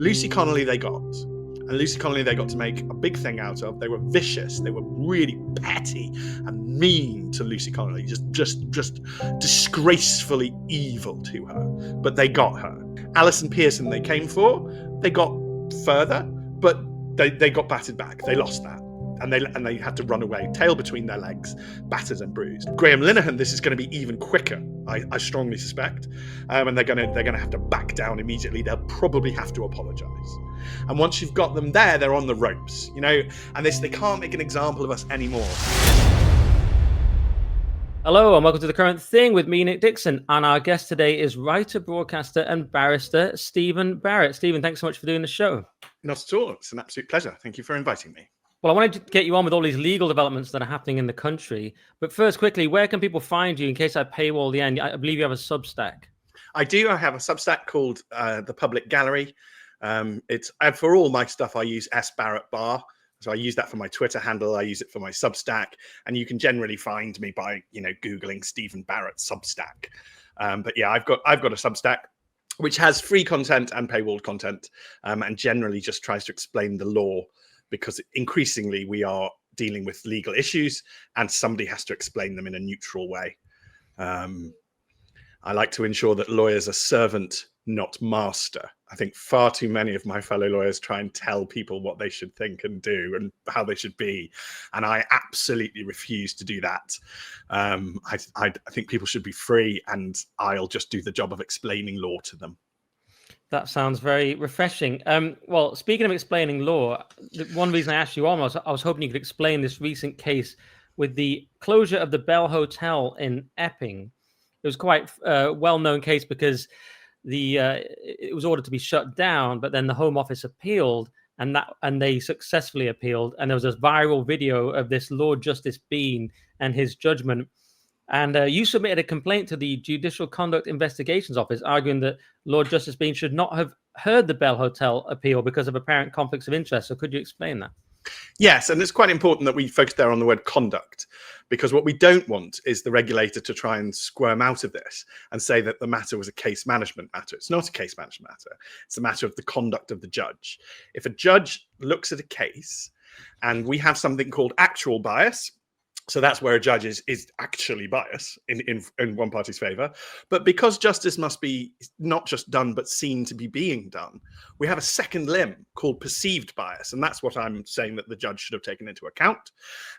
Lucy Connolly they got. And Lucy Connolly they got to make a big thing out of. They were vicious. They were really petty and mean to Lucy Connolly, just disgracefully evil to her. But they got her. Alison Pearson they came for. They got further, but they got battered back. They lost that. And they had to run away, tail between their legs, battered and bruised. Graham Linehan, this is going to be even quicker, I strongly suspect, and they're going to have to back down immediately. They'll probably have to apologise. And once you've got them there, they're on the ropes, and they can't make an example of us anymore. Hello and welcome to The Current Thing with me, Nick Dixon, and our guest today is writer, broadcaster, and barrister Stephen Barrett. Stephen, thanks so much for doing the show. Not at all. It's an absolute pleasure. Thank you for inviting me. Well, I wanted to get you on with all these legal developments that are happening in the country. But first, quickly, where can people find you in case I paywall the end? I believe you have a Substack. I do. I have a Substack called The Public Gallery. It's for all my stuff, I use S Barrett Bar. So I use that for my Twitter handle. I use it for my Substack. And you can generally find me by, Googling Stephen Barrett Substack. But yeah, I've got a Substack which has free content and paywalled content, and generally just tries to explain the law, because increasingly we are dealing with legal issues and somebody has to explain them in a neutral way. I like to ensure that lawyers are servant, not master. I think far too many of my fellow lawyers try and tell people what they should think and do and how they should be. And I absolutely refuse to do that. I think people should be free, and I'll just do the job of explaining law to them. That sounds very refreshing. Well, speaking of explaining law, one reason I asked you on was I was hoping you could explain this recent case with the closure of the Bell Hotel in Epping. It was quite a well-known case because it was ordered to be shut down, but then the Home Office appealed, and they successfully appealed. And there was this viral video of this Lord Justice Bean and his judgment. And you submitted a complaint to the Judicial Conduct Investigations Office, arguing that Lord Justice Bean should not have heard the Bell Hotel appeal because of apparent conflicts of interest. So could you explain that? Yes, and it's quite important that we focus there on the word conduct, because what we don't want is the regulator to try and squirm out of this and say that the matter was a case management matter. It's not a case management matter. It's a matter of the conduct of the judge. If a judge looks at a case, and we have something called actual bias, so that's where a judge is actually biased in one party's favor. But because justice must be not just done, but seen to be being done, we have a second limb called perceived bias. And that's what I'm saying that the judge should have taken into account.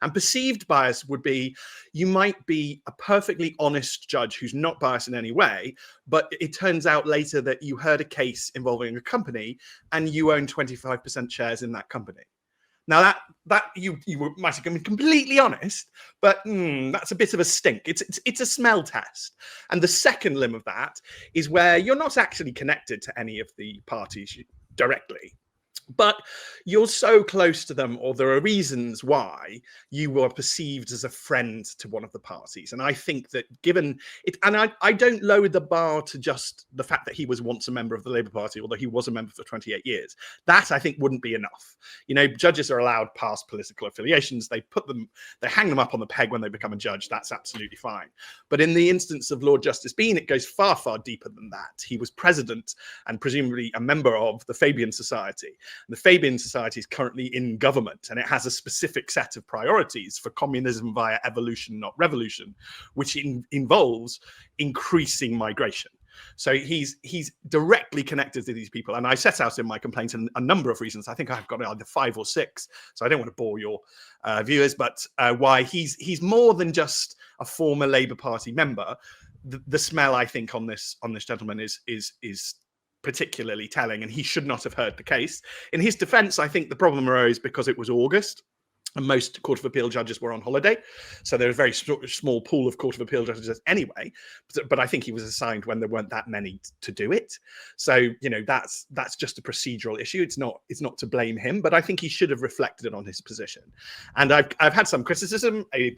And perceived bias would be, you might be a perfectly honest judge who's not biased in any way, but it turns out later that you heard a case involving a company and you own 25% shares in that company. Now that you might have been completely honest, but that's a bit of a stink. It's a smell test. And the second limb of that is where you're not actually connected to any of the parties directly, but you're so close to them, or there are reasons why you were perceived as a friend to one of the parties. And I think that given it, and I don't lower the bar to just the fact that he was once a member of the Labour Party, although he was a member for 28 years. That I think wouldn't be enough. Judges are allowed past political affiliations. They hang them up on the peg when they become a judge. That's absolutely fine. But in the instance of Lord Justice Bean, it goes far, far deeper than that. He was president and presumably a member of the Fabian Society. The Fabian Society is currently in government, and it has a specific set of priorities for communism via evolution, not revolution, which involves increasing migration. So he's directly connected to these people. And I set out in my complaint a number of reasons. I think I've got either 5 or 6. So I don't want to bore your viewers, but why he's more than just a former Labour Party member. The smell, I think, on this gentleman is particularly telling, and he should not have heard the case. In his defense, I think the problem arose because it was August and most Court of Appeal judges were on holiday. So there was a very small pool of Court of Appeal judges anyway, but I think he was assigned when there weren't that many to do it. So, that's just a procedural issue. It's not to blame him, but I think he should have reflected it on his position. And I've had some criticism. A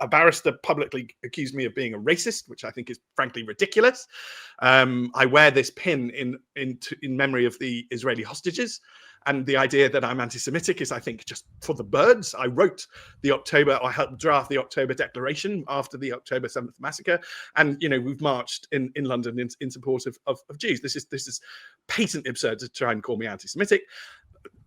A barrister publicly accused me of being a racist, which I think is frankly ridiculous. I wear this pin in memory of the Israeli hostages. And the idea that I'm anti-Semitic is, I think, just for the birds. I helped draft the October Declaration after the October 7th massacre. And, we've marched in London in support of Jews. This is patently absurd to try and call me anti-Semitic.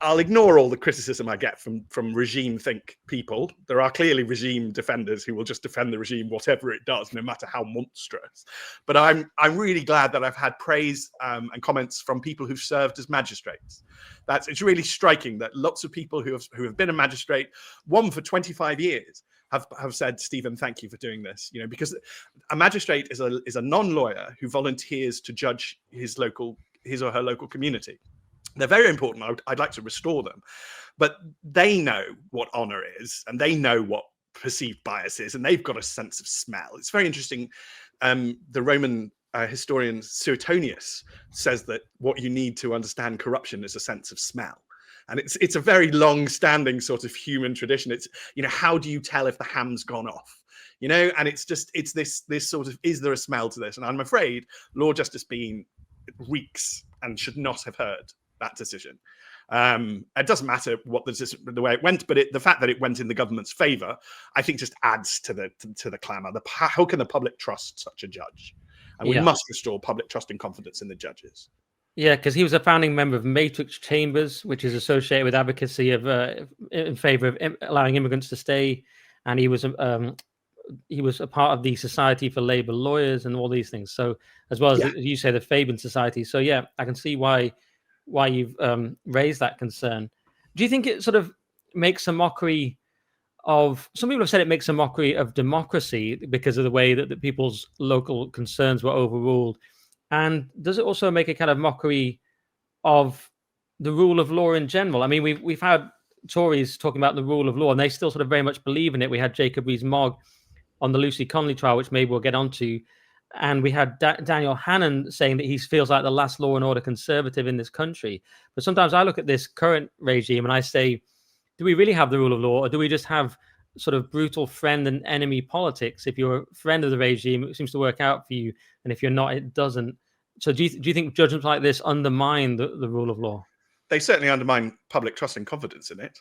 I'll ignore all the criticism I get from regime think people. There are clearly regime defenders who will just defend the regime, whatever it does, no matter how monstrous. But I'm really glad that I've had praise and comments from people who've served as magistrates. It's really striking that lots of people who have been a magistrate, one for 25 years, have said, Stephen, thank you for doing this. Because a magistrate is a non-lawyer who volunteers to judge his or her local community. They're very important. I'd like to restore them, but they know what honor is, and they know what perceived bias is, and they've got a sense of smell. It's very interesting. The Roman historian Suetonius says that what you need to understand corruption is a sense of smell. And it's a very long-standing sort of human tradition. It's, how do you tell if the ham's gone off? And it's this sort of, is there a smell to this? And I'm afraid Lord Justice Bean reeks and should not have heard that decision. It doesn't matter what the way it went, but the fact that it went in the government's favour, I think, just adds to the clamour. How can the public trust such a judge? And we must restore public trust and confidence in the judges. Yeah, because he was a founding member of Matrix Chambers, which is associated with advocacy of in favour of allowing immigrants to stay, and he was a part of the Society for Labour Lawyers and all these things. So, as well as you say, the Fabian Society. So, I can see why you've raised that concern. Do you think it sort of makes a mockery of, some people have said it makes a mockery of democracy because of the way that the people's local concerns were overruled? And does it also make a kind of mockery of the rule of law in general? I mean, we've had Tories talking about the rule of law, and they still sort of very much believe in it. We had Jacob Rees-Mogg on the Lucy Connolly trial, which maybe we'll get onto. And we had Daniel Hannan saying that he feels like the last law and order conservative in this country. But sometimes I look at this current regime and I say, do we really have the rule of law, or do we just have sort of brutal friend and enemy politics? If you're a friend of the regime, it seems to work out for you. And if you're not, it doesn't. So do you think judgments like this undermine the rule of law? They certainly undermine public trust and confidence in it.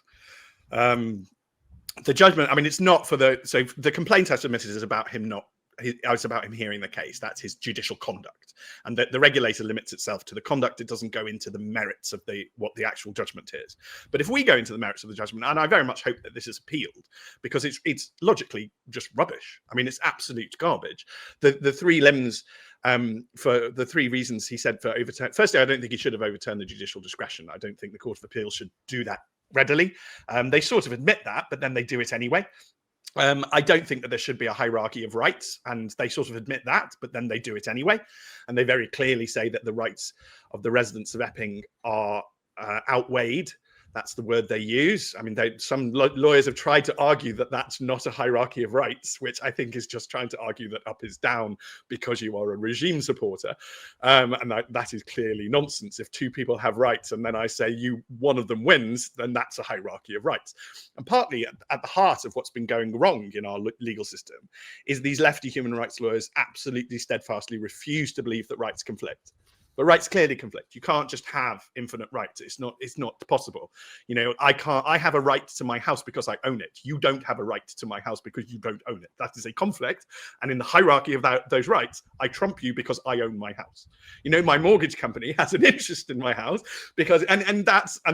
The judgment, I mean, it's not for so the complaint I submitted is about him it's about him hearing the case. That's his judicial conduct, and the regulator limits itself to the conduct. It doesn't go into the merits of what the actual judgment is. But if we go into the merits of the judgment, and I very much hope that this is appealed, because it's logically just rubbish. I mean, it's absolute garbage. The three limbs, for the three reasons he said for overturn. Firstly, I don't think he should have overturned the judicial discretion. I don't think the Court of Appeal should do that readily. They sort of admit that, but then they do it anyway. I don't think that there should be a hierarchy of rights, and they sort of admit that, but then they do it anyway. And they very clearly say that the rights of the residents of Epping are outweighed. That's the word they use. I mean, some lawyers have tried to argue that that's not a hierarchy of rights, which I think is just trying to argue that up is down because you are a regime supporter. And that is clearly nonsense. If two people have rights and then I say one of them wins, then that's a hierarchy of rights. And partly at the heart of what's been going wrong in our legal system is these lefty human rights lawyers absolutely steadfastly refuse to believe that rights conflict. But rights clearly conflict. You can't just have infinite rights. It's not possible. I have a right to my house because I own it. You don't have a right to my house because you don't own it. That is a conflict. And in the hierarchy of those rights, I trump you because I own my house. My mortgage company has an interest in my house because, and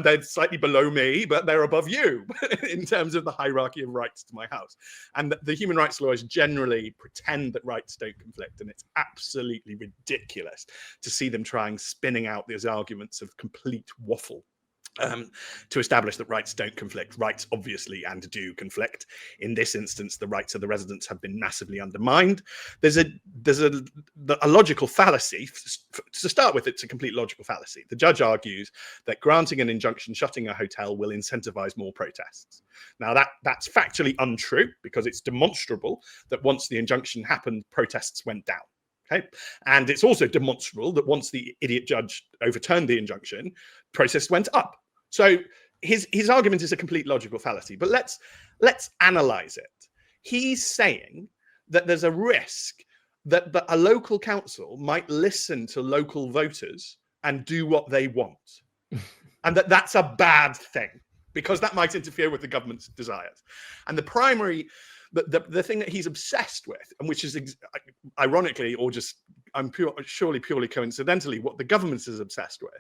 they're slightly below me, but they're above you in terms of the hierarchy of rights to my house. And the human rights lawyers generally pretend that rights don't conflict. And it's absolutely ridiculous to see them spinning out these arguments of complete waffle to establish that rights don't conflict. Rights obviously and do conflict. In this instance, the rights of the residents have been massively undermined. There's a logical fallacy. To start with, it's a complete logical fallacy. The judge argues that granting an injunction shutting a hotel will incentivize more protests. Now, that's factually untrue, because it's demonstrable that once the injunction happened, protests went down. Okay. And it's also demonstrable that once the idiot judge overturned the injunction, protests went up. So his argument is a complete logical fallacy. But let's analyze it. He's saying that there's a risk that a local council might listen to local voters and do what they want. And that's a bad thing, because that might interfere with the government's desires. And the primary, the thing that he's obsessed with, and which is ironically, or just surely purely coincidentally, what the government is obsessed with,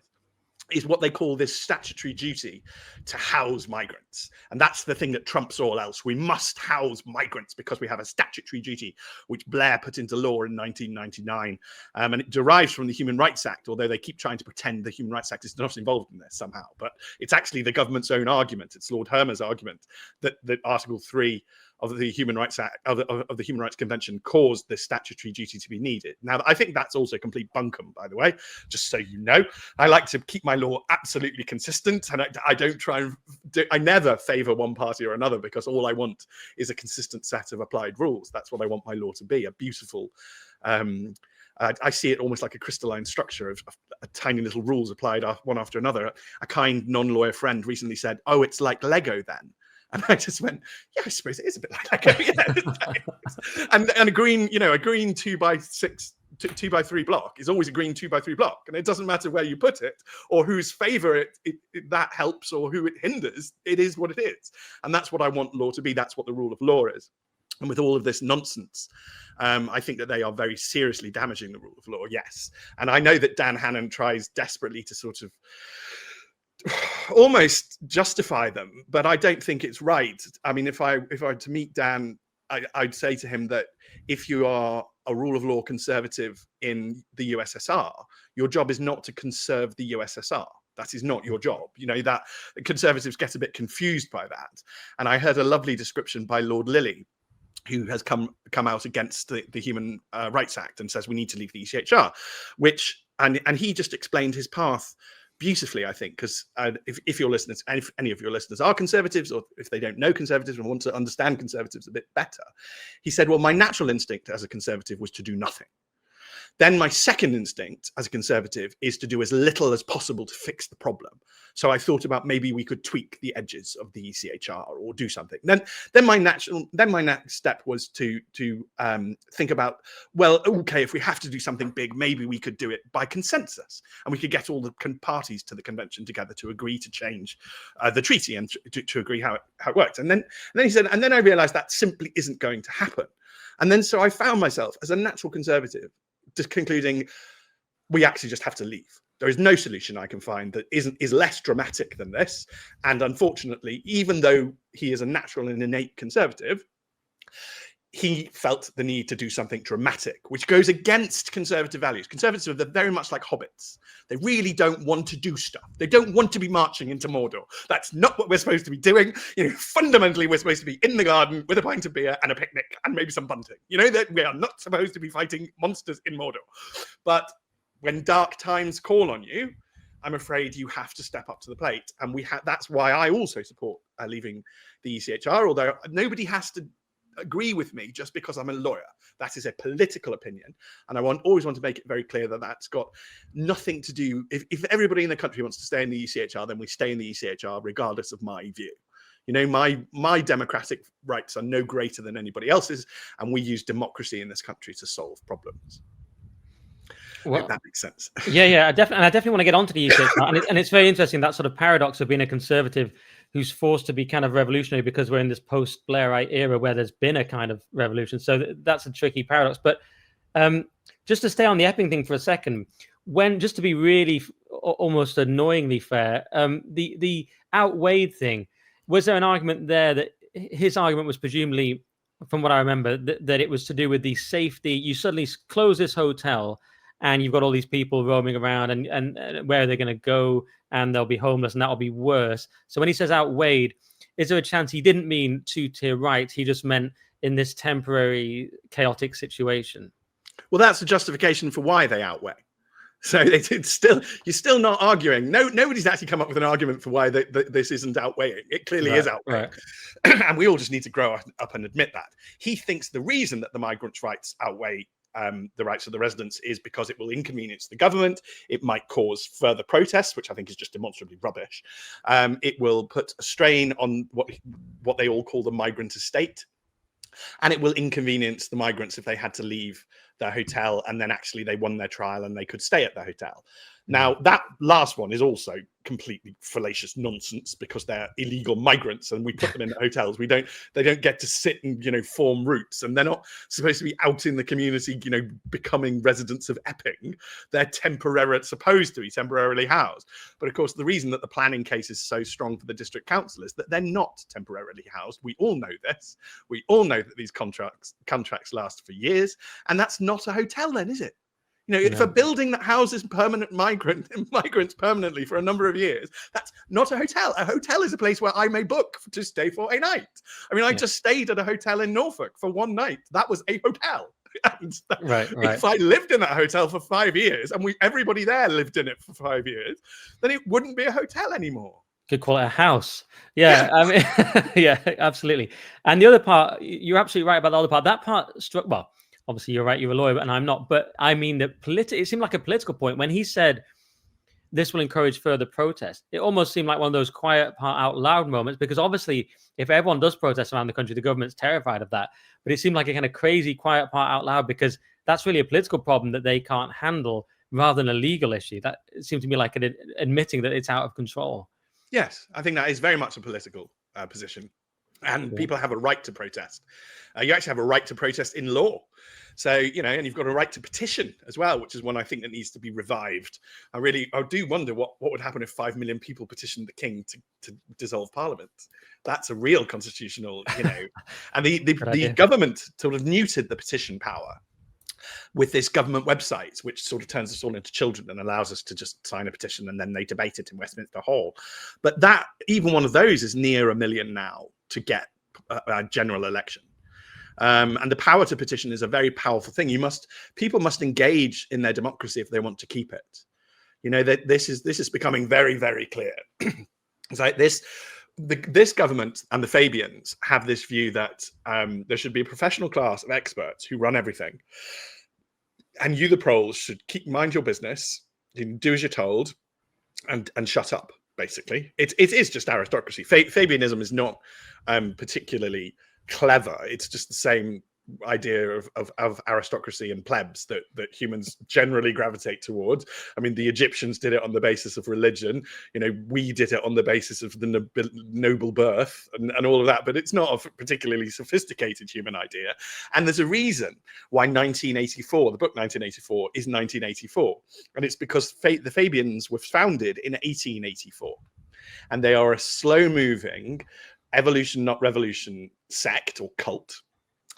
is what they call this statutory duty to house migrants. And that's the thing that trumps all else. We must house migrants because we have a statutory duty, which Blair put into law in 1999. And it derives from the Human Rights Act, although they keep trying to pretend the Human Rights Act is not involved in this somehow. But it's actually the government's own argument. It's Lord Hermer's argument that Article 3 of the Human Rights Act, of the Human Rights Convention, caused this statutory duty to be needed. Now, I think that's also complete bunkum, by the way, just so you know. I like to keep my law absolutely consistent, and I don't try and I never favor one party or another, because all I want is a consistent set of applied rules. That's what I want my law to be, a beautiful, I see it almost like a crystalline structure of tiny little rules applied one after another. A kind non-lawyer friend recently said, "Oh, it's like Lego then." And I just went, yeah, I suppose it is a bit like Lego. Yeah. and a green, a green 2x6, 2x3 block is always a green 2x3 block. And it doesn't matter where you put it or whose favor that helps or who it hinders. It is what it is. And that's what I want law to be. That's what the rule of law is. And with all of this nonsense, I think that they are very seriously damaging the rule of law, yes. And I know that Dan Hannan tries desperately to sort of almost justify them, but I don't think it's right. I mean, if I were to meet Dan, I'd say to him that if you are a rule of law conservative in the USSR, your job is not to conserve the USSR. That is not your job. That conservatives get a bit confused by that. And I heard a lovely description by Lord Lilly, who has come out against the Human Rights Act and says we need to leave the ECHR, and he just explained his path beautifully, I think, because if your listeners, and if any of your listeners are conservatives, or if they don't know conservatives and want to understand conservatives a bit better, he said, well, my natural instinct as a conservative was to do nothing. Then my second instinct as a conservative is to do as little as possible to fix the problem. So I thought about maybe we could tweak the edges of the ECHR or do something. Then my next step was to think about, well, okay, if we have to do something big, maybe we could do it by consensus, and we could get all the parties to the convention together to agree to change the treaty and to agree how it worked. And then he said, and then I realized that simply isn't going to happen. And then so I found myself as a natural conservative just concluding we actually just have to leave. There is no solution I can find that is less dramatic than this. And unfortunately, even though he is a natural and innate conservative, he felt the need to do something dramatic, which goes against conservative values. Conservatives are very much like hobbits. They really don't want to do stuff. They don't want to be marching into Mordor. That's not what we're supposed to be doing. Fundamentally, we're supposed to be in the garden with a pint of beer and a picnic and maybe some bunting. That we are not supposed to be fighting monsters in Mordor. But when dark times call on you, I'm afraid you have to step up to the plate. And that's why I also support leaving the ECHR, although nobody has to agree with me just because I'm a lawyer. That is a political opinion, and I always want to make it very clear that that's got nothing to do. If everybody in the country wants to stay in the ECHR, then we stay in the ECHR regardless of my view. My democratic rights are no greater than anybody else's, and we use democracy in this country to solve problems. Well, if that makes sense. Yeah, I definitely want to get onto the ECHR, and it's very interesting, that sort of paradox of being a conservative who's forced to be kind of revolutionary because we're in this post-Blairite era where there's been a kind of revolution. So that's a tricky paradox. But just to stay on the Epping thing for a second, just to be really almost annoyingly fair, the outweighed thing, was there an argument there that his argument was presumably, from what I remember, that it was to do with the safety? You suddenly close this hotel and you've got all these people roaming around, and where are they going to go? And they'll be homeless, and that'll be worse. So when he says outweighed, is there a chance he didn't mean two-tier right? He just meant in this temporary chaotic situation? Well, that's the justification for why they outweigh. So you're still not arguing. Nobody's actually come up with an argument for why this isn't outweighing. It clearly is outweighing. Right. And we all just need to grow up and admit that. He thinks the reason that the migrants' rights outweigh the rights of the residents is because it will inconvenience the government. It might cause further protests, which I think is just demonstrably rubbish. It will put a strain on what they all call the migrant estate. And it will inconvenience the migrants if they had to leave their hotel and then actually they won their trial and they could stay at their hotel. Now, that last one is also completely fallacious nonsense because they're illegal migrants and we put them in the hotels. They don't get to sit and, form roots, and they're not supposed to be out in the community, becoming residents of Epping. They're supposed to be temporarily housed. But of course, the reason that the planning case is so strong for the district council is that they're not temporarily housed. We all know this. We all know that these contracts last for years, and that's not a hotel then, is it? If a building that houses permanent migrants permanently for a number of years, that's not a hotel. A hotel is a place where I may book to stay for a night. I just stayed at a hotel in Norfolk for one night. That was a hotel. And right. If I lived in that hotel for 5 years and everybody there lived in it for 5 years, then it wouldn't be a hotel anymore. Could call it a house. Yeah. Yeah, absolutely. And the other part, you're absolutely right about the other part. That part struck, well, obviously you're right, you're a lawyer and I'm not, but I mean that it seemed like a political point when he said this will encourage further protest. It almost seemed like one of those quiet part out loud moments, because obviously if everyone does protest around the country, the government's terrified of that. But it seemed like a kind of crazy quiet part out loud, because that's really a political problem that they can't handle rather than a legal issue. That seemed to me like admitting that it's out of control. Yes, I think that is very much a political position. And people have a right to protest. You actually have a right to protest in law. So, and you've got a right to petition as well, which is one I think that needs to be revived. I do wonder what would happen if 5 million people petitioned the king to dissolve Parliament. That's a real constitutional, and the government sort of neutered the petition power with this government website, which sort of turns us all into children and allows us to just sign a petition and then they debate it in Westminster Hall. But that, even one of those is near 1 million now to get a general election. And the power to petition is a very powerful thing. People must engage in their democracy if they want to keep it. That this is becoming very, very clear. It's like this government and the Fabians have this view that there should be a professional class of experts who run everything, and you, the proles, should mind your business, do as you're told, and shut up. Basically, it is just aristocracy. Fabianism is not particularly clever. It's just the same idea of aristocracy and plebs that humans generally gravitate towards. I mean, the Egyptians did it on the basis of religion. We did it on the basis of the noble birth and all of that, but it's not a particularly sophisticated human idea. And there's a reason why 1984, the book 1984, is 1984. And it's because the Fabians were founded in 1884. And they are a slow-moving evolution, not revolution sect or cult.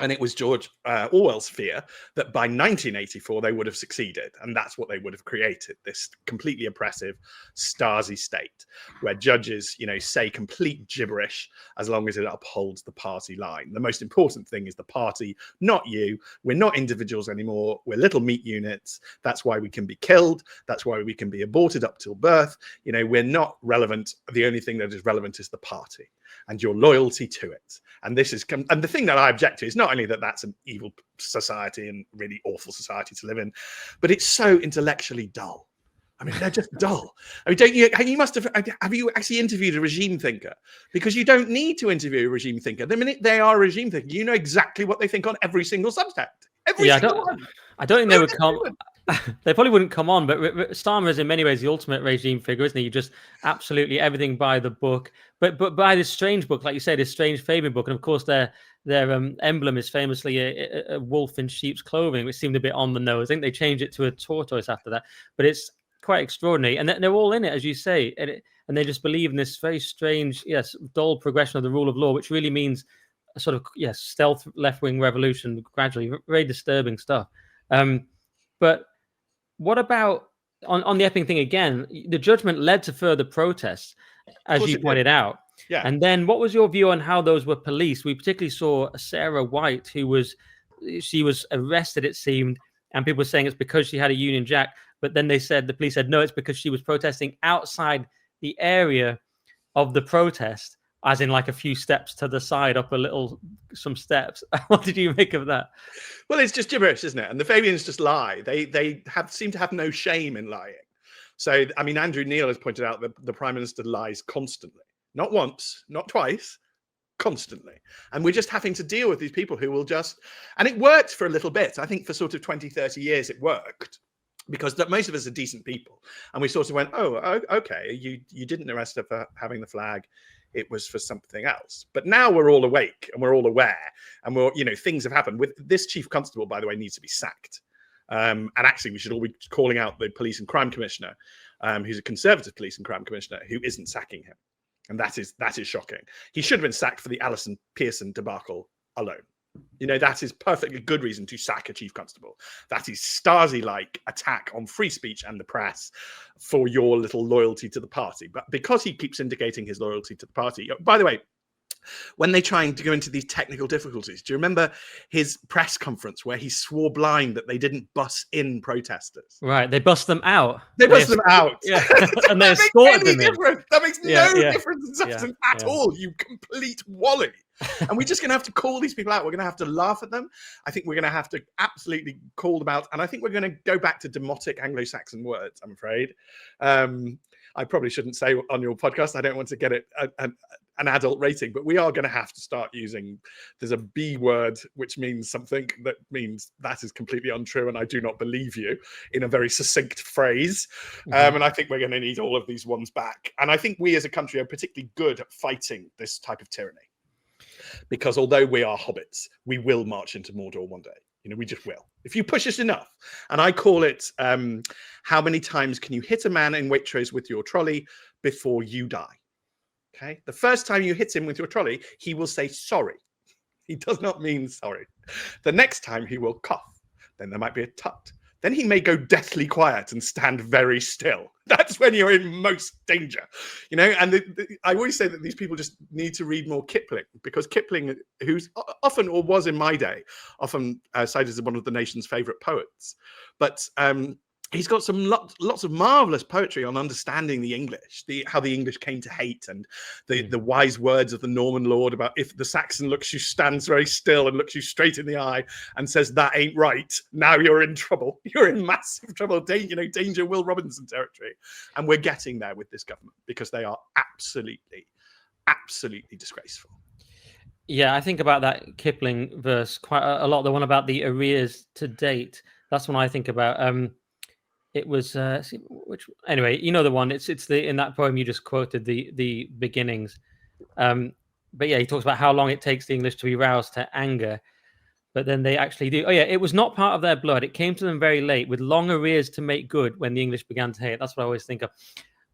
And it was George Orwell's fear that by 1984 they would have succeeded, and that's what they would have created, this completely oppressive Stasi state where judges, say complete gibberish as long as it upholds the party line. The most important thing is the party, not you. We're not individuals anymore. We're little meat units. That's why we can be killed. That's why we can be aborted up till birth. We're not relevant. The only thing that is relevant is the party and your loyalty to it. And the thing that I object to is not only that that's an evil society and really awful society to live in, but it's so intellectually dull. I mean, they're just dull. I mean, have you actually interviewed a regime thinker? Because you don't need to interview a regime thinker. The minute they are a regime thinker, you know exactly what they think on every single subject. I don't think they would come. They probably wouldn't come on, but Starmer is in many ways the ultimate regime figure, isn't he? You just absolutely everything by the book, but by this strange book, like you said, this strange Fabian book, and of course their emblem is famously a wolf in sheep's clothing, which seemed a bit on the nose. I think they changed it to a tortoise after that, but it's quite extraordinary, and they're all in it, as you say, and they just believe in this very strange, dull progression of the rule of law, which really means a sort of stealth left-wing revolution gradually. Very disturbing stuff. But what about on the Epping thing again? The judgment led to further protests, as you pointed out. Yeah. And then what was your view on how those were policed? We particularly saw Sarah White, she was arrested, it seemed, and people were saying it's because she had a Union Jack. But then the police said, no, it's because she was protesting outside the area of the protest, as in like a few steps to the side, up some steps. What did you make of that? Well, it's just gibberish, isn't it? And the Fabians just lie. They seem to have no shame in lying. So, I mean, Andrew Neil has pointed out that the Prime Minister lies constantly. Not once, not twice, constantly. And we're just having to deal with these people who will just, and it worked for a little bit. I think for sort of 20, 30 years it worked, because most of us are decent people. And we sort of went, oh, okay, you didn't arrest her for having the flag. It was for something else. But now we're all awake and we're all aware, and we're, things have happened. With this chief constable, by the way, needs to be sacked. And actually, we should all be calling out the police and crime commissioner, who's a conservative police and crime commissioner, who isn't sacking him. And that is shocking. He should have been sacked for the Alison Pearson debacle alone. That is perfectly good reason to sack a chief constable. That is Stasi-like attack on free speech and the press for your little loyalty to the party. But because he keeps indicating his loyalty to the party, by the way, when they try to go into these technical difficulties, do you remember his press conference where he swore blind that they didn't bus in protesters? Right, they bust them out. They bust them out. Yeah. And they escorted them in. That makes no difference in substance at all, you complete wally. And we're just going to have to call these people out. We're going to have to laugh at them. I think we're going to have to absolutely call them out. And I think we're going to go back to demotic Anglo-Saxon words, I'm afraid. I probably shouldn't say on your podcast, I don't want to get it an adult rating, but we are going to have to start using, there's a B word, which means something that means that is completely untrue and I do not believe you, in a very succinct phrase. And I think we're going to need all of these ones back. And I think we as a country are particularly good at fighting this type of tyranny, because although we are hobbits, we will march into Mordor one day. We just will, if you push us enough. And I call it, how many times can you hit a man in Waitrose with your trolley before you die? Okay. The first time you hit him with your trolley, he will say sorry. He does not mean sorry. The next time he will cough. Then there might be a tut. Then he may go deathly quiet and stand very still. That's when you're in most danger, And I always say that these people just need to read more Kipling, because Kipling, who's often, or was in my day, often cited as one of the nation's favorite poets, but he's got some lots of marvelous poetry on understanding the English, how the English came to hate, and the wise words of the Norman lord about, if the Saxon looks you, stands very still and looks you straight in the eye and says, that ain't right, now you're in trouble. You're in massive trouble. Danger Will Robinson territory. And we're getting there with this government, because they are absolutely, absolutely disgraceful. Yeah, I think about that Kipling verse quite a lot. The one about the arrears to date. That's one I think about. It was anyway, the one. It's the, in that poem you just quoted, the beginnings. But yeah, he talks about how long it takes the English to be roused to anger, but then they actually do. Oh yeah, it was not part of their blood. It came to them very late, with long arrears to make good when the English began to hate. That's what I always think of.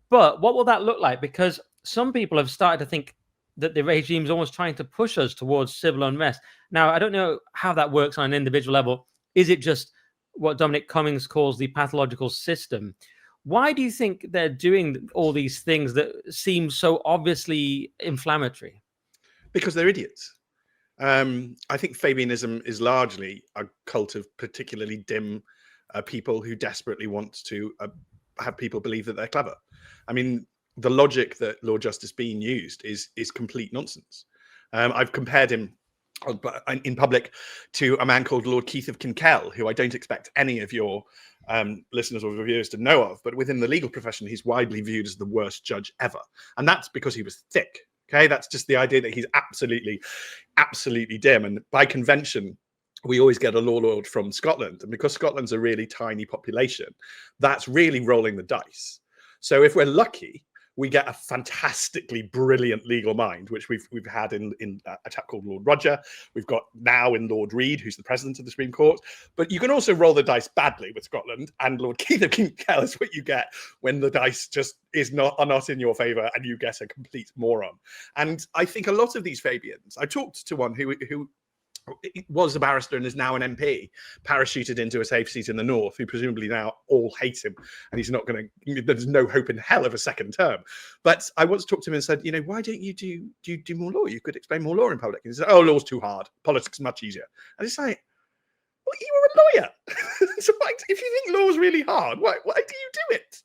But what will that look like? Because some people have started to think that the regime is almost trying to push us towards civil unrest. Now, I don't know how that works on an individual level. Is it just what Dominic Cummings calls the pathological system? Why do you think they're doing all these things that seem so obviously inflammatory? Because they're idiots. I think Fabianism is largely a cult of particularly dim people who desperately want to have people believe that they're clever. I mean, the logic that Lord Justice Bean used is complete nonsense. I've compared him in public to a man called Lord Keith of Kinkell, who I don't expect any of your listeners or reviewers to know of, but within the legal profession, he's widely viewed as the worst judge ever. And that's because he was thick. Okay, that's just the idea that he's absolutely, absolutely dim. And by convention, we always get a law lord from Scotland. And because Scotland's a really tiny population, that's really rolling the dice. So if we're lucky, we get a fantastically brilliant legal mind, which we've had in a chap called Lord Roger. We've got now in Lord Reid, who's the president of the Supreme Court. But you can also roll the dice badly with Scotland, and Lord Keith of Kinkell is what you get when the dice just are not in your favour and you get a complete moron. And I think a lot of these Fabians, I talked to one who was a barrister and is now an MP, parachuted into a safe seat in the north, who presumably now all hate him, and he's not going to, there's no hope in hell of a second term. But I once talked to him and said, why don't you do more law? You could explain more law in public. And he said, oh, law's too hard. Politics is much easier. And it's like, well, you were a lawyer. So if you think law is really hard, why do you do it?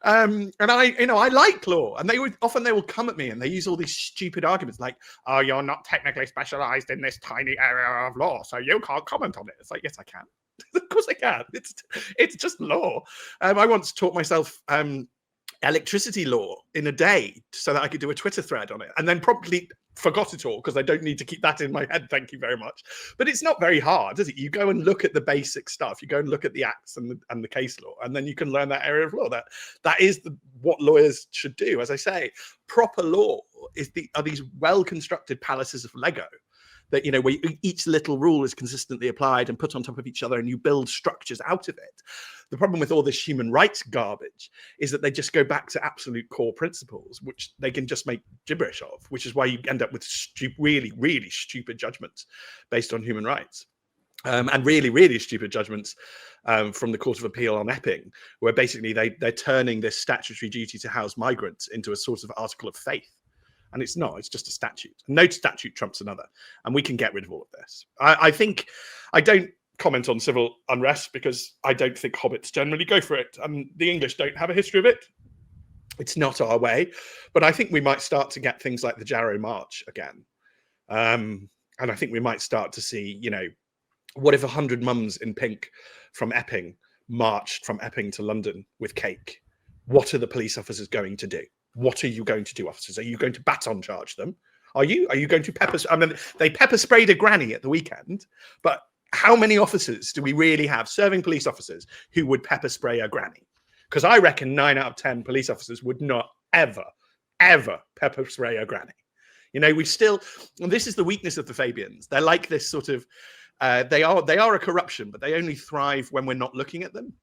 And I like law, and they will come at me and they use all these stupid arguments like, oh, you're not technically specialized in this tiny area of law, so you can't comment on it. It's like, yes, I can. Of course I can. It's just law. I once taught myself electricity law in a day so that I could do a Twitter thread on it, and then promptly forgot it all because I don't need to keep that in my head. Thank you very much. But it's not very hard, is it? You go and look at the basic stuff. You go and look at the acts and the case law, and then you can learn that area of law. That is what lawyers should do. As I say, proper law are these well-constructed palaces of Lego that, you know, where each little rule is consistently applied and put on top of each other, and you build structures out of it. The problem with all this human rights garbage is that they just go back to absolute core principles, which they can just make gibberish of, which is why you end up with really, really stupid judgments based on human rights. And really, really stupid judgments from the Court of Appeal on Epping, where basically they're turning this statutory duty to house migrants into a sort of article of faith. And it's not, it's just a statute. No statute trumps another. And we can get rid of all of this. I think I don't comment on civil unrest because I don't think hobbits generally go for it. The English don't have a history of it. It's not our way. But I think we might start to get things like the Jarrow March again. And I think we might start to see, you know, what if 100 mums in pink from Epping marched from Epping to London with cake? What are the police officers going to do? What are you going to do, officers? Are you going to baton charge them? Are you going to pepper? I mean, they pepper sprayed a granny at the weekend, but how many officers do we really have, serving police officers, who would pepper spray a granny? Because I reckon 9 out of 10 police officers would not ever pepper spray a granny. You know, and this is the weakness of the Fabians. They're like this sort of, they are a corruption, but they only thrive when we're not looking at them.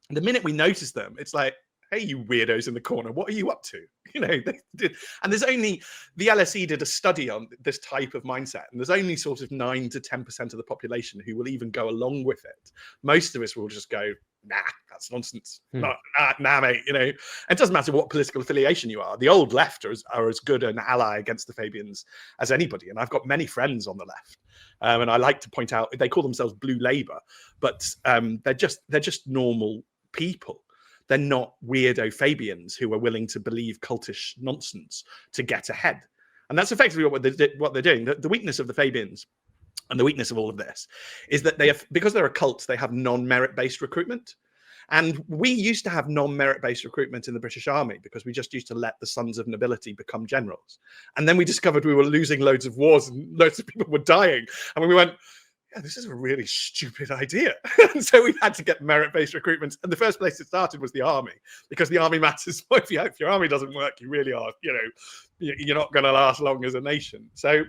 The minute we notice them, it's like, hey, you weirdos in the corner, what are you up to? You know, they did. And there's only, the LSE did a study on this type of mindset, and there's only sort of 9 to 10% of the population who will even go along with it. Most of us will just go, nah, that's nonsense. Nah, mate, you know. And it doesn't matter what political affiliation you are. The old left are as good an ally against the Fabians as anybody. And I've got many friends on the left. And I like to point out, they call themselves Blue Labour, but they're just normal people. They're not weirdo Fabians who are willing to believe cultish nonsense to get ahead. And that's effectively what they're doing. The weakness of the Fabians and the weakness of all of this is that because they're a cult, they have non-merit-based recruitment. And we used to have non-merit-based recruitment in the British Army because we just used to let the sons of nobility become generals. And then we discovered we were losing loads of wars and loads of people were dying. And we went, yeah, this is a really stupid idea. And so we had to get merit-based recruitment. And the first place it started was the army, because the army matters. If your army doesn't work, you really are, you know, you're not going to last long as a nation. So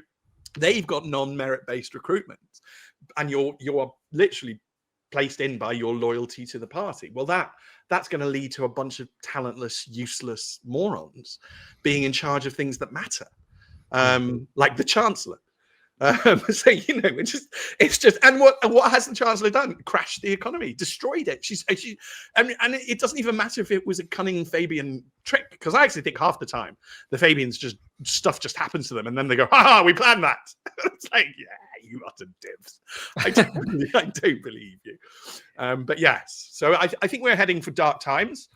they've got non-merit-based recruitment, and you're literally placed in by your loyalty to the party. Well, that's going to lead to a bunch of talentless, useless morons being in charge of things that matter, like the Chancellor. So, you know, it's just, and what has the Chancellor done? Crashed the economy, destroyed it. And it doesn't even matter if it was a cunning Fabian trick, because I actually think half the time the Fabians stuff just happens to them, and then they go, "Ha, we planned that." It's like, yeah, you utter divs. I don't believe you. But yes, so I think we're heading for dark times.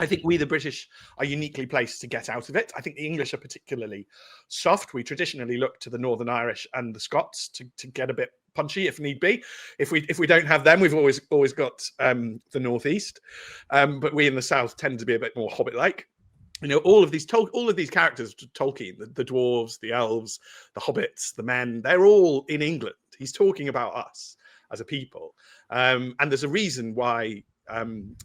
I think we, the British, are uniquely placed to get out of it. I think the English are particularly soft. We traditionally look to the Northern Irish and the Scots to get a bit punchy if need be. If we don't have them, we've always got the Northeast. But we in the South tend to be a bit more Hobbit-like. You know, all of these characters, Tolkien, the dwarves, the elves, the hobbits, the men, they're all in England. He's talking about us as a people. And there's a reason why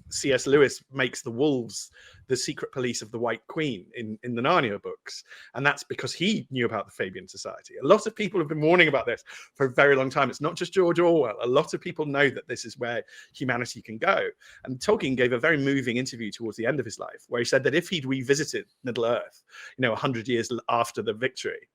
C.S. Lewis makes the wolves the secret police of the White Queen in the Narnia books. And that's because he knew about the Fabian Society. A lot of people have been warning about this for a very long time. It's not just George Orwell. A lot of people know that this is where humanity can go. And Tolkien gave a very moving interview towards the end of his life, where he said that if he'd revisited Middle-earth, 100 years after the victory,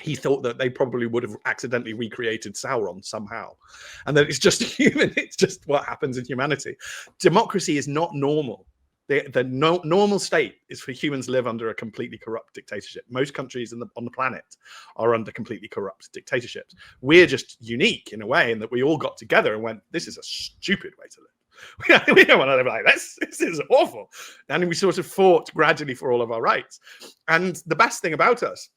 he thought that they probably would have accidentally recreated Sauron somehow. And that it's just human. It's just what happens in humanity. Democracy is not normal. The normal state is for humans to live under a completely corrupt dictatorship. Most countries on the planet are under completely corrupt dictatorships. We're just unique in a way, in that we all got together and went, this is a stupid way to live. We don't want to live like this. This is awful. And we sort of fought gradually for all of our rights. And the best thing about us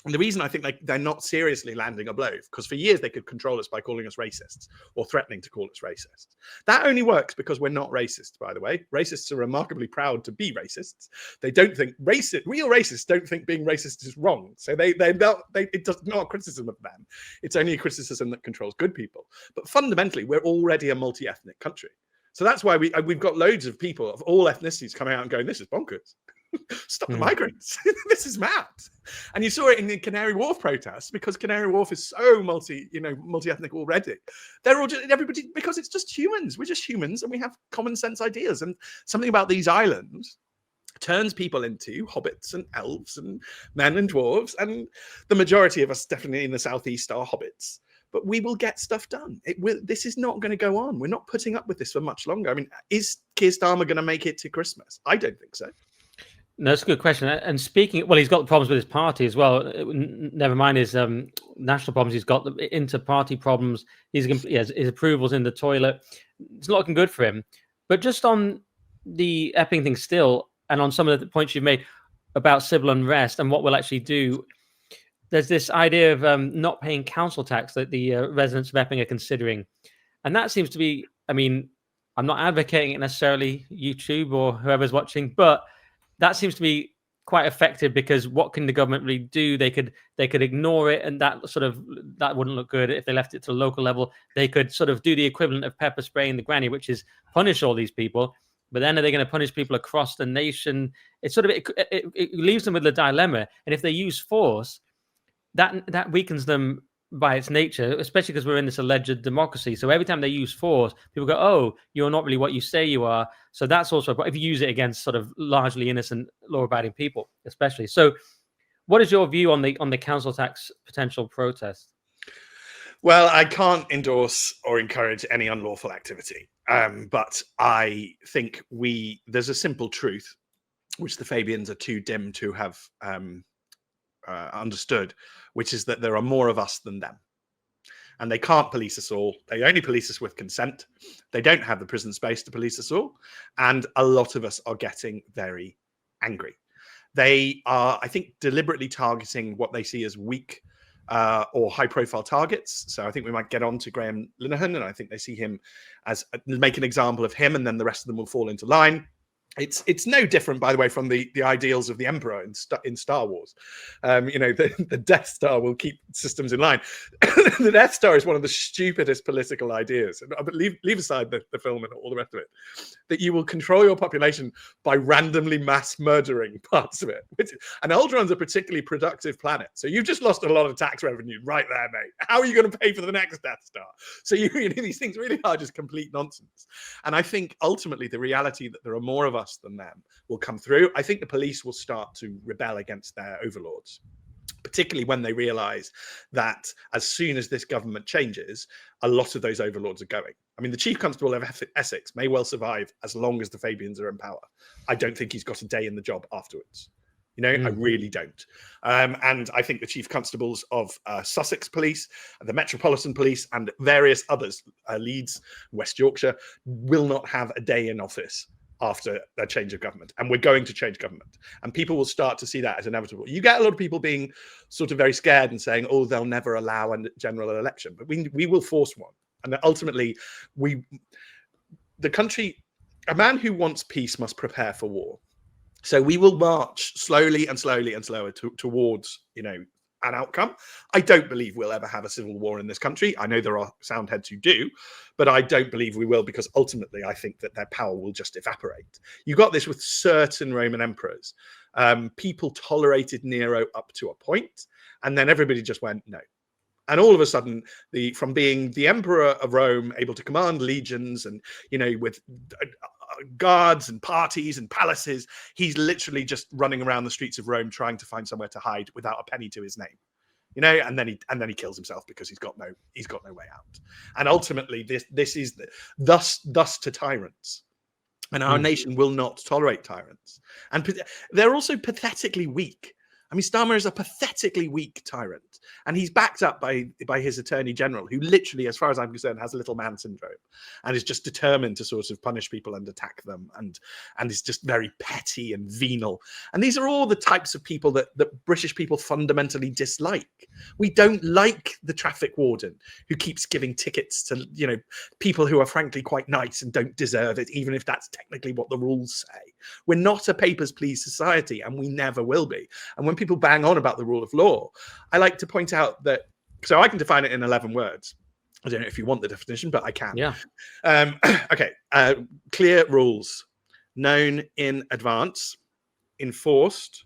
And the reason I think they're not seriously landing a blow, because for years they could control us by calling us racists or threatening to call us racists. That only works because we're not racist, by the way. Racists are remarkably proud to be racists. They don't think real racists don't think being racist is wrong. So it's not a criticism of them. It's only a criticism that controls good people. But fundamentally, we're already a multi-ethnic country. So that's why we've got loads of people of all ethnicities coming out and going, this is bonkers. Stop the migrants. This is mad. And you saw it in the Canary Wharf protests, because Canary Wharf is so multi-ethnic already. They're all just everybody, because it's just humans. We're just humans and we have common sense ideas. And something about these islands turns people into hobbits and elves and men and dwarves. And the majority of us definitely in the southeast are hobbits. But we will get stuff done. This is not going to go on. We're not putting up with this for much longer. I mean, is Keir Starmer going to make it to Christmas? I don't think so. No, that's a good question. And speaking, well, he's got problems with his party as well. Never mind his national problems. He's got the inter-party problems. His approval's in the toilet. It's not looking good for him. But just on the Epping thing still, and on some of the points you've made about civil unrest and what we'll actually do, there's this idea of not paying council tax that the residents of Epping are considering. And that seems to be, I mean, I'm not advocating it necessarily, YouTube or whoever's watching, but that seems to be quite effective, because what can the government really do? They could ignore it, and that wouldn't look good. If they left it to the local level, they could sort of do the equivalent of pepper spraying the granny, which is punish all these people. But then are they going to punish people across the nation? It's sort of it leaves them with a dilemma. And if they use force, that weakens them by its nature, especially because we're in this alleged democracy. So every time they use force, people go, oh, you're not really what you say you are. So that's also, if you use it against sort of largely innocent, law-abiding people, especially. So what is your view on the council tax potential protest? Well, I can't endorse or encourage any unlawful activity. But I think there's a simple truth, which the Fabians are too dim to have understood, which is that there are more of us than them. And they can't police us all. They only police us with consent. They don't have the prison space to police us all. And a lot of us are getting very angry. They are, I think, deliberately targeting what they see as weak or high-profile targets. So I think we might get on to Graham Linehan, and I think they see him as make an example of him, and then the rest of them will fall into line. It's no different, by the way, from the ideals of the Emperor in Star Wars. The Death Star will keep systems in line. The Death Star is one of the stupidest political ideas. But leave aside the film and all the rest of it. That you will control your population by randomly mass murdering parts of it. And Aldron's a particularly productive planet. So you've just lost a lot of tax revenue right there, mate. How are you going to pay for the next Death Star? So these things really are just complete nonsense. And I think ultimately the reality that there are more of us than them will come through. I think the police will start to rebel against their overlords, particularly when they realize that as soon as this government changes, a lot of those overlords are going. I mean, the Chief Constable of Essex may well survive as long as the Fabians are in power. I don't think he's got a day in the job afterwards. I really don't. And I think the Chief Constables of Sussex Police, the Metropolitan Police, and various others, Leeds, West Yorkshire, will not have a day in office after a change of government. And we're going to change government. And people will start to see that as inevitable. You get a lot of people being sort of very scared and saying, oh, they'll never allow a general election. But we will force one. And ultimately, a man who wants peace must prepare for war. So we will march slowly and slowly and slower towards, an outcome. I don't believe we'll ever have a civil war in this country. I know there are soundheads who do, but I don't believe we will, because ultimately I think that their power will just evaporate. You got this with certain Roman emperors. People tolerated Nero up to a point, and then everybody just went, no. And all of a sudden, from being the emperor of Rome, able to command legions and, with guards and parties and palaces, he's literally just running around the streets of Rome trying to find somewhere to hide without a penny to his name. And then he kills himself because he's got no way out. And ultimately, this is thus to tyrants. And our nation will not tolerate tyrants. And they're also pathetically weak. I mean, Starmer is a pathetically weak tyrant, and he's backed up by his attorney general, who literally, as far as I'm concerned, has little man syndrome, and is just determined to sort of punish people and attack them, and is just very petty and venal. And these are all the types of people that British people fundamentally dislike. We don't like the traffic warden who keeps giving tickets to, you know, people who are frankly quite nice and don't deserve it, even if that's technically what the rules say. We're not a papers please society, and we never will be. And when people bang on about the rule of law, I like to point out that, so I can define it in 11 words. I don't know if you want the definition, but I can. Yeah. Okay. Clear rules, known in advance, enforced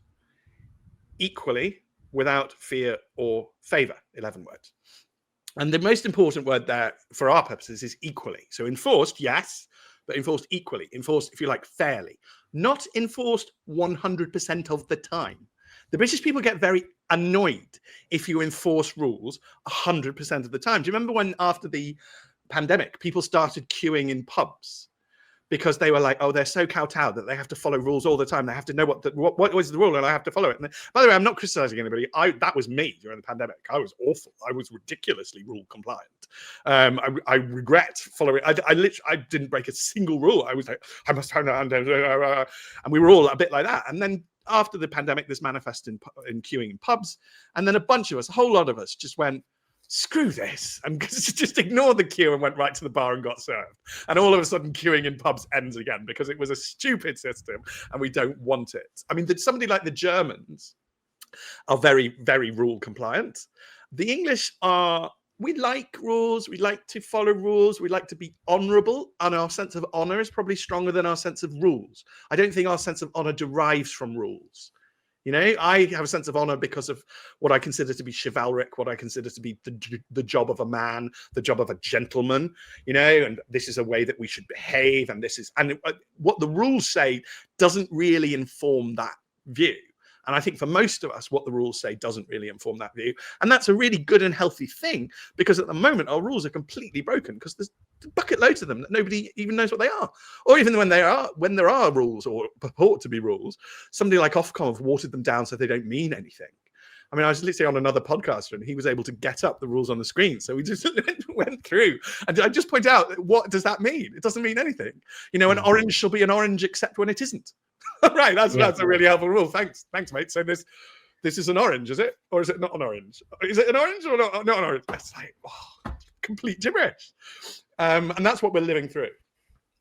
equally, without fear or favor. 11 words. And the most important word there for our purposes is equally. So enforced, yes, but enforced equally. Enforced, if you like, fairly. Not enforced 100% of the time. The British people get very annoyed if you enforce rules 100% of the time. Do you remember when, after the pandemic, people started queuing in pubs because they were like, oh, they're so kowtowed that they have to follow rules all the time. They have to know what was the rule, and I have to follow it. And by the way, I'm not criticizing anybody. That was me during the pandemic. I was awful. I was ridiculously rule compliant. I regret following. I didn't break a single rule. I was like, I must turn around, and we were all a bit like that. And then after the pandemic, this manifested in queuing in pubs, and then a bunch of us, a whole lot of us, just went, screw this, and just ignored the queue and went right to the bar and got served. And all of a sudden, queuing in pubs ends again because it was a stupid system and we don't want it. I mean, somebody like the Germans are very, very rule compliant. The English are, we like rules, we like to follow rules, we like to be honourable, and our sense of honour is probably stronger than our sense of rules. I don't think our sense of honour derives from rules. You know, I have a sense of honor because of what I consider to be chivalric, what I consider to be the job of a man, the job of a gentleman, you know, and this is a way that we should behave. And what the rules say doesn't really inform that view. And I think for most of us, what the rules say doesn't really inform that view. And that's a really good and healthy thing, because at the moment, our rules are completely broken because there's bucket loads of them that nobody even knows what they are. Or even when there are rules or purport to be rules, somebody like Ofcom have watered them down so they don't mean anything. I mean, I was literally on another podcaster and he was able to get up the rules on the screen. So we just went through. And I just point out, what does that mean? It doesn't mean anything. You know, an orange shall be an orange except when it isn't. Right, that's a really helpful rule. Thanks, mate. So this is an orange, is it? Or is it not an orange? Is it an orange or not an orange? It's like, complete gibberish. And that's what we're living through.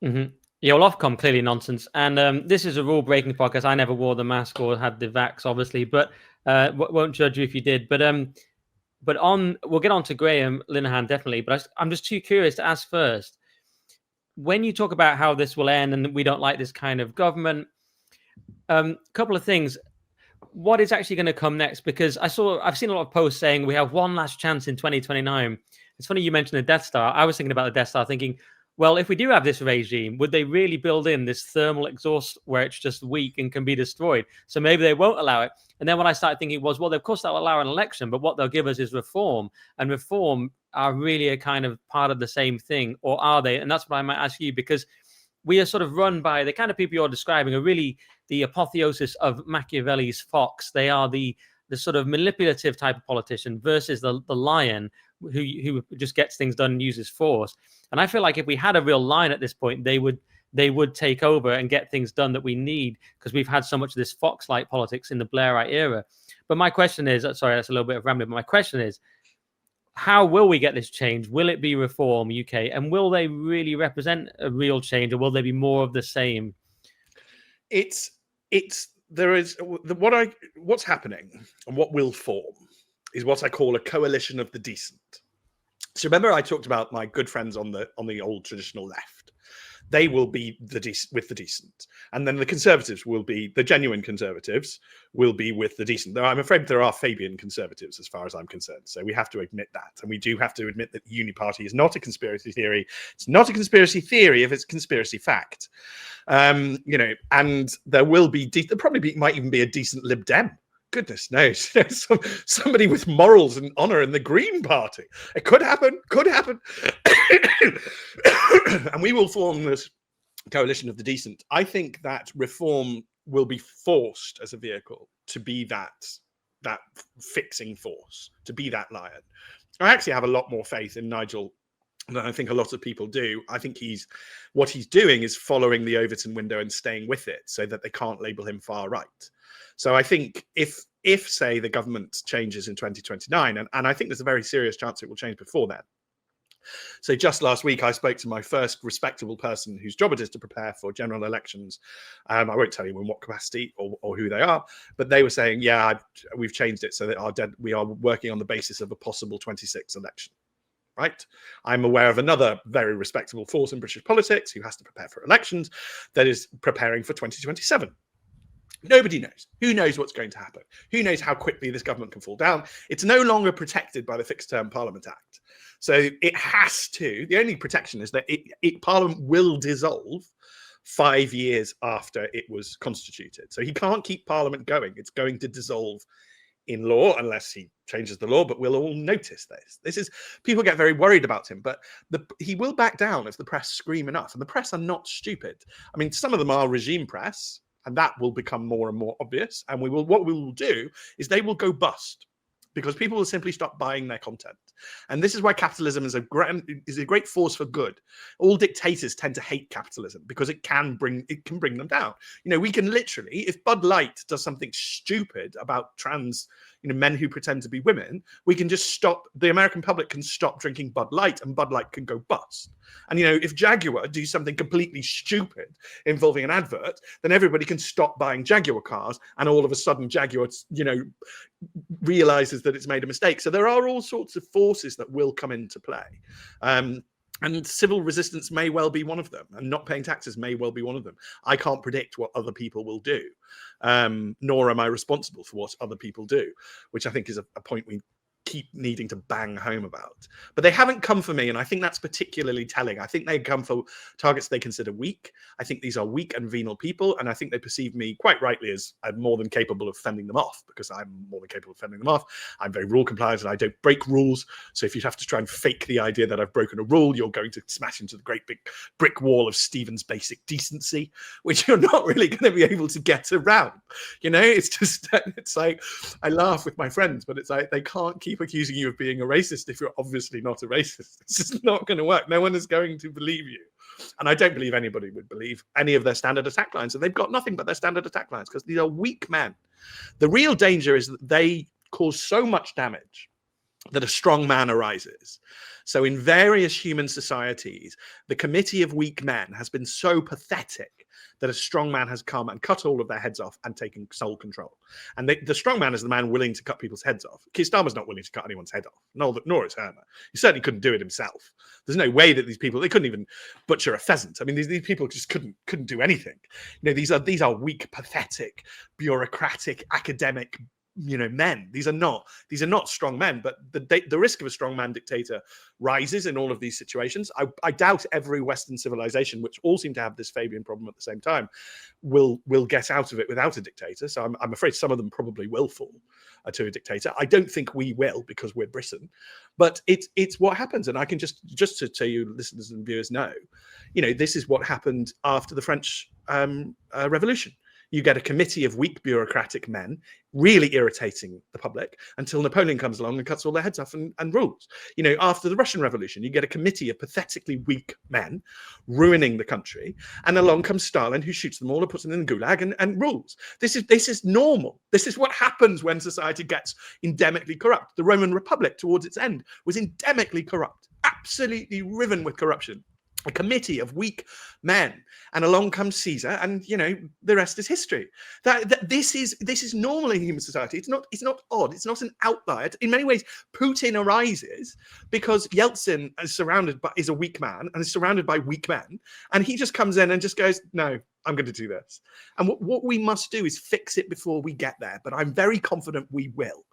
Mm-hmm. Yeah, well, Ofcom, clearly nonsense. And this is a rule-breaking podcast. I never wore the mask or had the vax, obviously, but won't judge you if you did. But we'll get on to Graham Linehan, definitely. But I'm just too curious to ask first, when you talk about how this will end and we don't like this kind of government, couple of things. What is actually going to come next? Because I've seen a lot of posts saying we have one last chance in 2029. It's funny you mentioned the Death Star. I was thinking about the Death Star, thinking, well, if we do have this regime, would they really build in this thermal exhaust where it's just weak and can be destroyed? So maybe they won't allow it. And then what I started thinking was, well, of course they'll allow an election, but what they'll give us is reform. And reform are really a kind of part of the same thing, or are they? And that's what I might ask you, because we are sort of run by the kind of people you're describing are really the apotheosis of Machiavelli's fox. They are the sort of manipulative type of politician versus the lion who just gets things done and uses force. And I feel like if we had a real lion at this point, they would take over and get things done that we need, because we've had so much of this fox-like politics in the Blairite era. But my question is, sorry, that's a little bit of rambling, but my question is, how will we get this change? Will it be reform, UK? And will they really represent a real change, or will they be more of the same? What's happening and what will form is what I call a coalition of the decent. So remember, I talked about my good friends on the old traditional left. They will be with the decent, and then the conservatives will be the genuine conservatives will be with the decent. Though I'm afraid there are Fabian conservatives, as far as I'm concerned. So we have to admit that, and we do have to admit that the Uniparty is not a conspiracy theory. It's not a conspiracy theory if it's a conspiracy fact. You know, and there will be might even be a decent Lib Dem. Goodness knows, somebody with morals and honor in the Green Party. It could happen. And we will form this coalition of the decent. I think that reform will be forced as a vehicle to be that fixing force, to be that lion. I actually have a lot more faith in Nigel than I think a lot of people do. I think what he's doing is following the Overton window and staying with it so that they can't label him far right. So I think if say the government changes in 2029, and I think there's a very serious chance it will change before then. So just last week, I spoke to my first respectable person whose job it is to prepare for general elections. I won't tell you in what capacity or who they are, but they were saying, yeah, we've changed it so that we are working on the basis of a possible 26 election. Right. I'm aware of another very respectable force in British politics who has to prepare for elections that is preparing for 2027. Nobody knows. Who knows what's going to happen? Who knows how quickly this government can fall down? It's no longer protected by the Fixed Term Parliament Act. So it has to. The only protection is that Parliament will dissolve 5 years after it was constituted. So he can't keep Parliament going. It's going to dissolve in law unless he changes the law, but we'll all notice this. People get very worried about him, but he will back down if the press scream enough. And the press are not stupid. I mean, some of them are regime press, and that will become more and more obvious. And what we will do is they will go bust because people will simply stop buying their content. And this is why capitalism is a great force for good. All dictators tend to hate capitalism because it can bring them down. We can literally, if Bud Light does something stupid about trans men who pretend to be women, we can just stop. The American public can stop drinking Bud Light, and Bud Light can go bust. And if Jaguar do something completely stupid involving an advert, then everybody can stop buying Jaguar cars, and all of a sudden Jaguar, realizes that it's made a mistake. So there are all sorts of forces that will come into play. And civil resistance may well be one of them, and not paying taxes may well be one of them. I can't predict what other people will do, nor am I responsible for what other people do, which I think is a point we keep needing to bang home about. But they haven't come for me, and I think that's particularly telling. I think they come for targets they consider weak. I think these are weak and venal people, and I think they perceive me quite rightly as I'm more than capable of fending them off, because I'm more than capable of fending them off. I'm very rule compliant and I don't break rules. So if you have to try and fake the idea that I've broken a rule, you're going to smash into the great big brick wall of Stephen's basic decency, which you're not really going to be able to get around. It's like, I laugh with my friends, but it's like they can't keep accusing you of being a racist if you're obviously not a racist. It's just not going to work. No one is going to believe you. And I don't believe anybody would believe any of their standard attack lines. And they've got nothing but their standard attack lines because these are weak men. The real danger is that they cause so much damage that a strong man arises. So in various human societies, the committee of weak men has been so pathetic that a strong man has come and cut all of their heads off and taken sole control. And the strong man is the man willing to cut people's heads off. Keir Starmer's not willing to cut anyone's head off, nor is Herman. He certainly couldn't do it himself. There's no way that these people, they couldn't even butcher a pheasant. I mean, these people just couldn't do anything. These are weak, pathetic, bureaucratic, academic men. These are not strong men, but the risk of a strongman dictator rises in all of these situations. I doubt every Western civilization, which all seem to have this Fabian problem at the same time, will get out of it without a dictator. So I'm afraid some of them probably will fall to a dictator. I don't think we will, because we're Britain, but it's what happens. And I can just so you listeners and viewers know, this is what happened after the French Revolution. You get a committee of weak bureaucratic men really irritating the public until Napoleon comes along and cuts all their heads off and rules. After the Russian Revolution, you get a committee of pathetically weak men ruining the country. And along comes Stalin, who shoots them all and puts them in the gulag and rules. This is normal. This is what happens when society gets endemically corrupt. The Roman Republic, towards its end, was endemically corrupt, absolutely riven with corruption. A committee of weak men, and along comes Caesar, and the rest is history. That this is normal in human society. It's not odd. It's not an outlier. In many ways, Putin arises because Yeltsin is a weak man and is surrounded by weak men, and he just comes in and just goes, "No, I'm going to do this." And what we must do is fix it before we get there. But I'm very confident we will.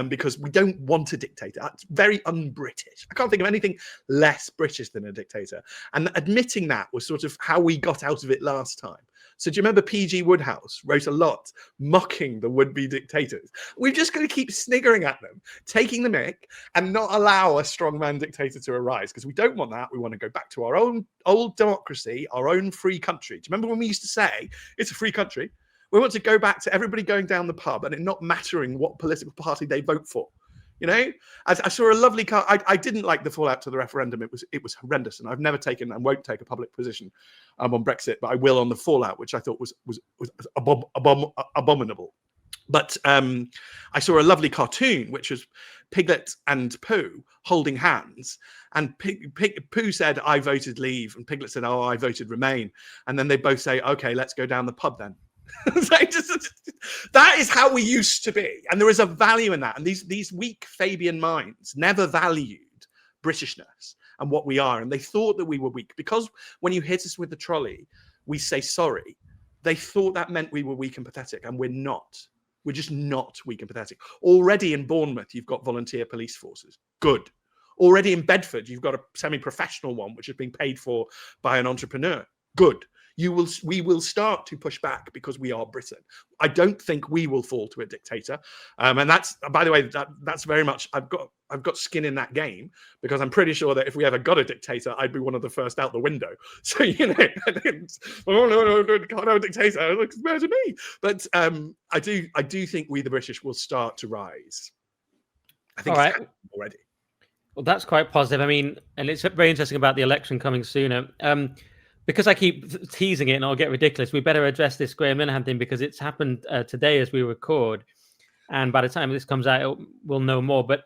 Because we don't want a dictator. It's very un-British. I can't think of anything less British than a dictator. And admitting that was sort of how we got out of it last time. So do you remember P.G. Wodehouse wrote a lot mocking the would-be dictators? We're just going to keep sniggering at them, taking the mick, and not allow a strongman dictator to arise, because we don't want that. We want to go back to our own old democracy, our own free country. Do you remember when we used to say, it's a free country? We want to go back to everybody going down the pub and it not mattering what political party they vote for. You know, I saw a lovely car. I didn't like the fallout to the referendum. It was horrendous, and I've never taken and won't take a public position on Brexit, but I will on the fallout, which I thought was abominable. But I saw a lovely cartoon, which was Piglet and Pooh holding hands. And Pooh said, "I voted Leave." And Piglet said, "Oh, I voted Remain." And then they both say, "Okay, let's go down the pub then." That is how we used to be. And there is a value in that. And these weak Fabian minds never valued Britishness and what we are. And they thought that we were weak. Because when you hit us with the trolley, we say sorry. They thought that meant we were weak and pathetic. And we're not. We're just not weak and pathetic. Already in Bournemouth, you've got volunteer police forces. Good. Already in Bedford, you've got a semi-professional one, which is being paid for by an entrepreneur. Good. We will start to push back because we are Britain. I don't think we will fall to a dictator. And that's, by the way, that's very much, I've got skin in that game, because I'm pretty sure that if we ever got a dictator, I'd be one of the first out the window. So, you know, oh no, can't have a dictator. It looks better to me. But I do think we, the British, will start to rise. I think it's happening already. Well, that's quite positive. I mean, and it's very interesting about the election coming sooner. Because I keep teasing it and I'll get ridiculous, we better address this Graham Linehan thing, because it's happened today as we record. And by the time this comes out, we'll know more. But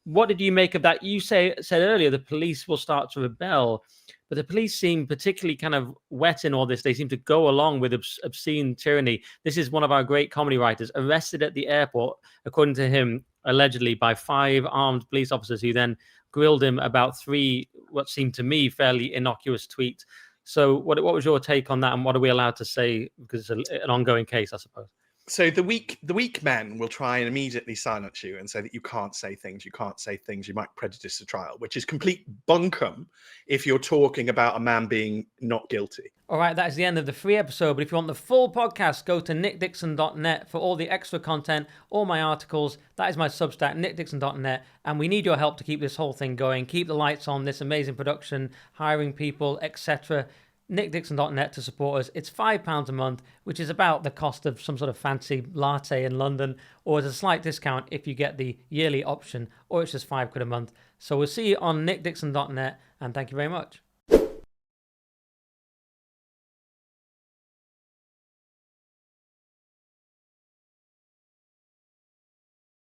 what did you make of that? You said earlier the police will start to rebel, but the police seem particularly kind of wet in all this. They seem to go along with obscene tyranny. This is one of our great comedy writers, arrested at the airport, according to him, allegedly by 5 armed police officers who then grilled him about 3 what seemed to me fairly innocuous tweets. So what was your take on that, and what are we allowed to say, because it's an ongoing case, I suppose? So the weak men will try and immediately silence you and say that you can't say things, you might prejudice the trial, which is complete bunkum if you're talking about a man being not guilty. All right, that is the end of the free episode. But if you want the full podcast, go to nickdixon.net for all the extra content, all my articles. That is my Substack, nickdixon.net. And we need your help to keep this whole thing going, keep the lights on, this amazing production, hiring people, etc. nickdixon.net to support us. It's £5 a month, which is about the cost of some sort of fancy latte in London, or as a slight discount if you get the yearly option, or it's just £5 a month. So we'll see you on nickdixon.net, and thank you very much.